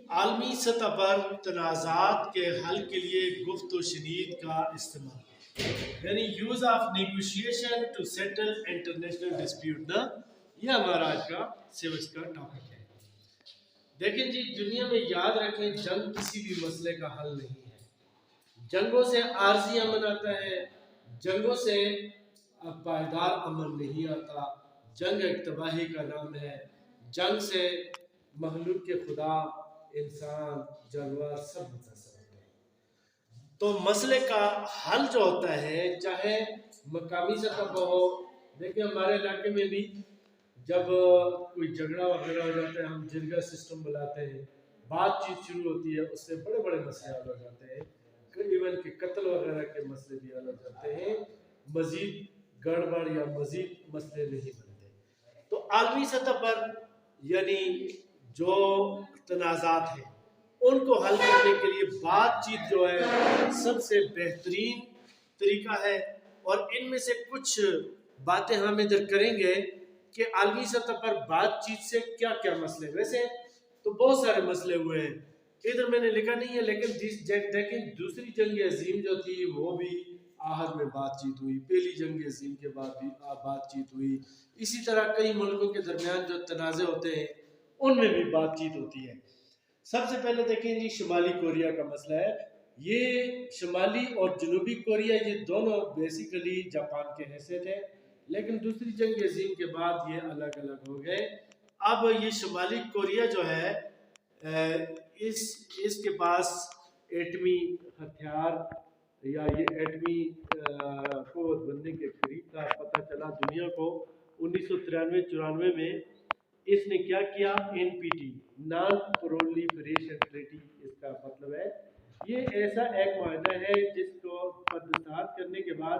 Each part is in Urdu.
عالمی سطح پر تنازعات کے حل کے لیے گفت و شنید کا استعمال، یعنی use of negotiation to settle international dispute نا، یہ ہمارا آج کا سیوس کا ٹاپک ہے۔ دیکھیں جی، دنیا میں یاد رکھیں، جنگ کسی بھی مسئلے کا حل نہیں ہے۔ جنگوں سے عارضی امن آتا ہے، جنگوں سے پائیدار امن نہیں آتا۔ جنگ ایک تباہی کا نام ہے۔ جنگ سے مخلوق کے خدا، انسان، جانور سب متاثر ہوتے ہیں۔ تو مسئلے کا حل جو ہوتا ہے، چاہے مقامی سطح پر ہو، دیکھیں ہمارے علاقے میں بھی جب کوئی جھگڑا وغیرہ ہو جاتا ہے، ہم جرگا سسٹم بلاتے ہیں، بات چیت شروع ہوتی ہے، اس سے بڑے بڑے مسئلے حل ہو جاتے ہیں، ایون کہ قتل وغیرہ کے مسئلے بھی حل ہو جاتے ہیں، مزید گڑبڑ یا مزید مسئلے نہیں بنتے۔ تو عالمی سطح پر یعنی جو تنازعات ہیں ان کو حل کرنے کے لیے بات چیت جو ہے سب سے بہترین طریقہ ہے۔ اور ان میں سے کچھ باتیں ہم ادھر کریں گے کہ عالمی سطح پر بات چیت سے کیا کیا مسئلے، ویسے تو بہت سارے مسئلے ہوئے ہیں، ادھر میں نے لکھا نہیں ہے، لیکن دیکھیں دوسری جنگ عظیم جو تھی وہ بھی آہد میں بات چیت ہوئی، پہلی جنگ عظیم کے بعد بھی بات چیت ہوئی، اسی طرح کئی ملکوں کے درمیان جو تنازع ہوتے ہیں ان میں بھی بات چیت ہوتی ہے۔ سب سے پہلے دیکھیں جی، شمالی کوریا کا مسئلہ ہے۔ یہ شمالی اور جنوبی کوریا یہ دونوں بیسیکلی جاپان کے حصے تھے، لیکن دوسری جنگ عظیم کے بعد یہ الگ الگ ہو گئے۔ اب یہ شمالی کوریا جو ہے اس کے پاس ایٹمی ہتھیار یا یہ ایٹمی قوت بننے کے قریب تھا۔ پتہ چلا دنیا کو 1993-94 میں اس نے کیا کیا، NPT نان پرولیفریشن ٹریٹی، اس کا مطلب ہے یہ ایسا ایک معاہدہ ہے جس کو دستخط کرنے کے بعد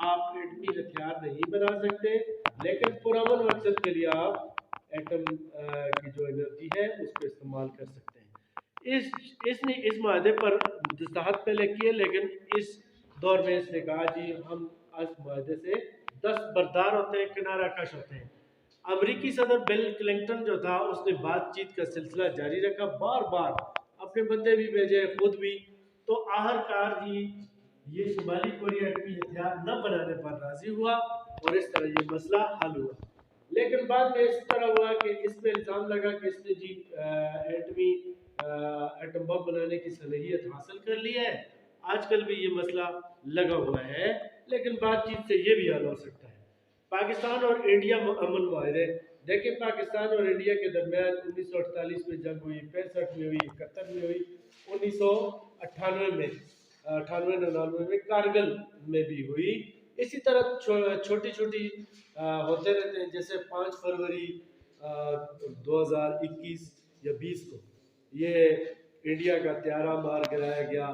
آپ ایٹمی ہتھیار نہیں بنا سکتے، لیکن پرامن مقصد کے لیے آپ ایٹم کی جو انرجی ہے اس کو استعمال کر سکتے ہیں۔ اس نے اس معاہدے پر دستخط پہلے کیے، لیکن اس دور میں اس نے کہا جی ہم اس معاہدے سے دستبردار ہوتے ہیں، کنارہ کش ہوتے ہیں۔ امریکی صدر بل کلنٹن جو تھا اس نے بات چیت کا سلسلہ جاری رکھا، بار بار اپنے بندے بھی بھیجے، خود بھی، تو آخرکار ہی یہ شمالی کوریا ایٹمی ہتھیار نہ بنانے پر راضی ہوا اور اس طرح یہ مسئلہ حل ہوا۔ لیکن بعد میں اس طرح ہوا کہ اس پہ الزام لگا کہ اس نے جی ایٹم بم بنانے کی صلاحیت حاصل کر لی ہے۔ آج کل بھی یہ مسئلہ لگا ہوا ہے، لیکن بات چیت سے یہ بھی حل ہو سکتا ہے۔ پاکستان اور انڈیا امن معاہدے، دیکھیں پاکستان اور انڈیا کے درمیان 1948 میں جنگ ہوئی، 65 میں ہوئی، 71 میں ہوئی، 1998 میں 98-99 میں کارگل میں بھی ہوئی۔ اسی طرح چھوٹی چھوٹی ہوتے رہتے ہیں، جیسے 5 فروری 2021 یا 20 کو یہ انڈیا کا طیارہ مار گرایا گیا،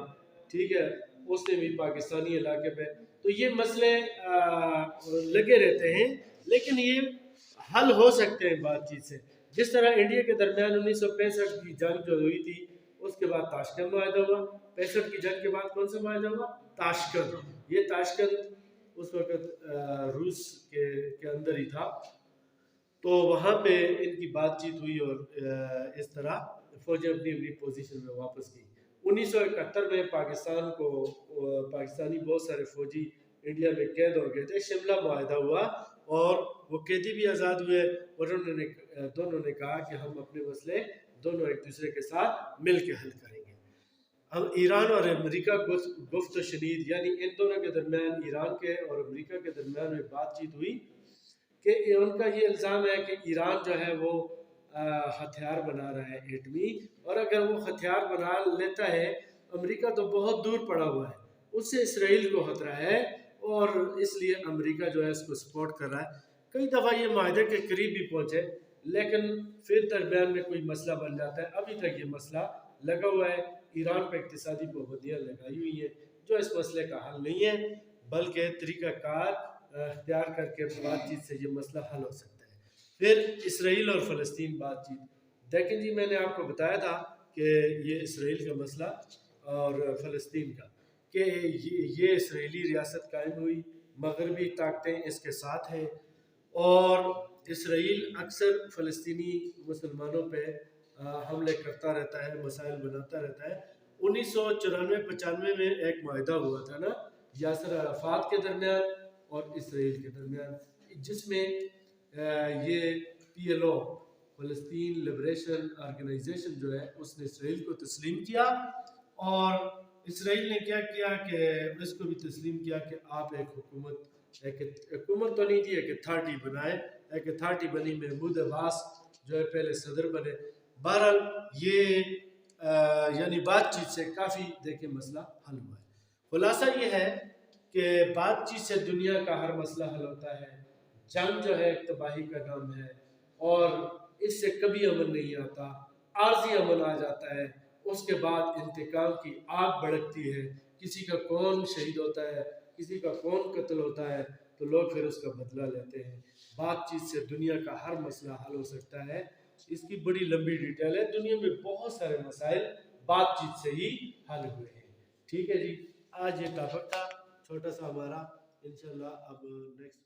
ٹھیک ہے، اس نے بھی پاکستانی علاقے پہ، تو یہ مسئلے لگے رہتے ہیں، لیکن یہ حل ہو سکتے ہیں بات چیت سے۔ جس طرح انڈیا کے درمیان 1965 کی جنگ جو ہوئی تھی، اس کے بعد تاشکند معاہدہ ہوا۔ 65 کی جنگ کے بعد کون سا معاہدہ ہوا؟ تاشکند۔ یہ تاشکند اس وقت روس کے اندر ہی تھا، تو وہاں پہ ان کی بات چیت ہوئی اور اس طرح فوجیں اپنی اپنی پوزیشن میں واپس گئی۔ 1971 میں پاکستانی بہت سارے فوجی انڈیا میں قید ہو گئے تھے، شملہ معاہدہ ہوا اور وہ قیدی بھی آزاد ہوئے، اور دونوں نے کہا کہ ہم اپنے مسئلے دونوں ایک دوسرے کے ساتھ مل کے حل کریں گے۔ اب ایران اور امریکہ گفت و شنید، یعنی ان دونوں کے درمیان، ایران کے اور امریکہ کے درمیان میں بات چیت ہوئی کہ ان کا یہ الزام ہے کہ ایران جو ہے وہ ہتھیار بنا رہا ہے ایٹمی، اور اگر وہ ہتھیار بنا لیتا ہے، امریکہ تو بہت دور پڑا ہوا ہے، اس سے اسرائیل کو خطرہ ہے، اور اس لیے امریکہ جو ہے اس کو سپورٹ کر رہا ہے۔ کئی دفعہ یہ معاہدے کے قریب بھی پہنچے، لیکن پھر درمیان میں کوئی مسئلہ بن جاتا ہے۔ ابھی تک یہ مسئلہ لگا ہوا ہے، ایران پہ اقتصادی پابندیاں لگائی ہوئی ہیں جو اس مسئلے کا حل نہیں ہے، بلکہ طریقہ کار اختیار کر کے بات چیت سے یہ مسئلہ حل ہو سکتا ہے۔ پھر اسرائیل اور فلسطین بات چیت، دیکھیں جی میں نے آپ کو بتایا تھا کہ یہ اسرائیل کا مسئلہ اور فلسطین کا، کہ یہ اسرائیلی ریاست قائم ہوئی، مغربی طاقتیں اس کے ساتھ ہیں، اور اسرائیل اکثر فلسطینی مسلمانوں پہ حملے کرتا رہتا ہے، مسائل بناتا رہتا ہے۔ 1994-95 میں ایک معاہدہ ہوا تھا نا یاسر عرفات کے درمیان اور اسرائیل کے درمیان، جس میں یہ PLO فلسطین لبریشن آرگنائزیشن جو ہے اس نے اسرائیل کو تسلیم کیا، اور اسرائیل نے کیا کیا کہ اس کو بھی تسلیم کیا کہ آپ ایک حکومت تو نہیں تھی، ایک اتھارٹی بنائے، ایک اتھارٹی بنی، محمود عباس جو ہے پہلے صدر بنے۔ بہرحال یہ یعنی بات چیت سے کافی دیکھیں مسئلہ حل ہوا ہے۔ خلاصہ یہ ہے کہ بات چیت سے دنیا کا ہر مسئلہ حل ہوتا ہے۔ جنگ جو ہے تباہی کا نام ہے، اور اس سے کبھی امن نہیں آتا، عارضی امن آ جاتا ہے، اس کے بعد انتقام کی آگ بھڑکتی ہے، کسی کا کون شہید ہوتا ہے، کسی کا کون قتل ہوتا ہے، تو لوگ پھر اس کا بدلہ لیتے ہیں۔ بات چیت سے دنیا کا ہر مسئلہ حل ہو سکتا ہے۔ اس کی بڑی لمبی ڈیٹیل ہے، دنیا میں بہت سارے مسائل بات چیت سے ہی حل ہوئے ہیں۔ ٹھیک ہے جی، آج یہ ٹاپک تھا چھوٹا سا ہمارا، انشاءاللہ اب نیکسٹ